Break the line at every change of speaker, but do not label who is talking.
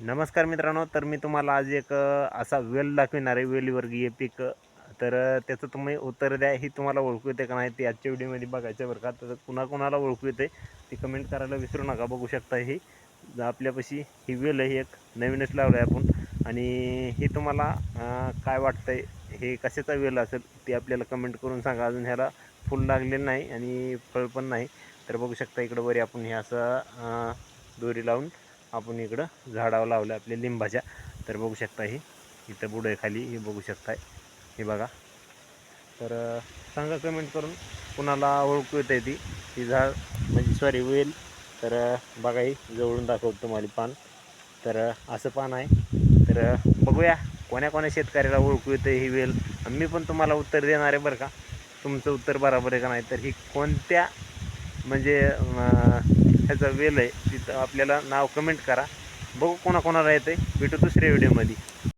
नमस्कार मित्रांनो, तर मी तुम्हाला आज एक असा वेल दाखविणार आहे, वेलीवर्गीय पीक. तर त्याचं तुम्ही उत्तर द्या. ही तुम्हाला ओळखू येते का नाही ते आजच्या व्हिडिओमध्ये बघायचं बरं का. तर कुणाकुणाला ओळखू येते ती कमेंट करायला विसरू नका. बघू शकता ही आपल्यापाशी ही वेल आहे, एक नवीनच लावलं आहे आपण. आणि हे तुम्हाला काय वाटतंय, हे कशाचा वेल असेल ते आपल्याला कमेंट करून सांगा. अजून ह्याला फुल लागलेलं नाही आणि फळ पण नाही. तर बघू शकता इकडं वरी आपण हे असं दोरी लावून आपण इकडं झाडावर लावलं आपल्या लिंबाच्या. तर बघू शकता ही इथं बुड आहे खाली, हे बघू शकताय, हे बघा. तर सांगा कमेंट करून कुणाला ओळखू येते ती झाड म्हणजे सॉरी वेल. तर बघा ही जवळून दाखवतो तुम्हाला पान. तर असं पान आहे. तर बघूया कोण्या कोण्या शेतकऱ्याला ओळखू येते ही वेल. मी पण तुम्हाला उत्तर देणार आहे बरं का. तुमचं उत्तर बरोबर आहे का नाही, तर ही कोणत्या म्हणजे ह्याचा वेल आहे तिथं आपल्याला नाव कमेंट करा. बघू कोणाकोणाला येतं आहे. भेटू दुसऱ्या व्हिडिओमध्ये.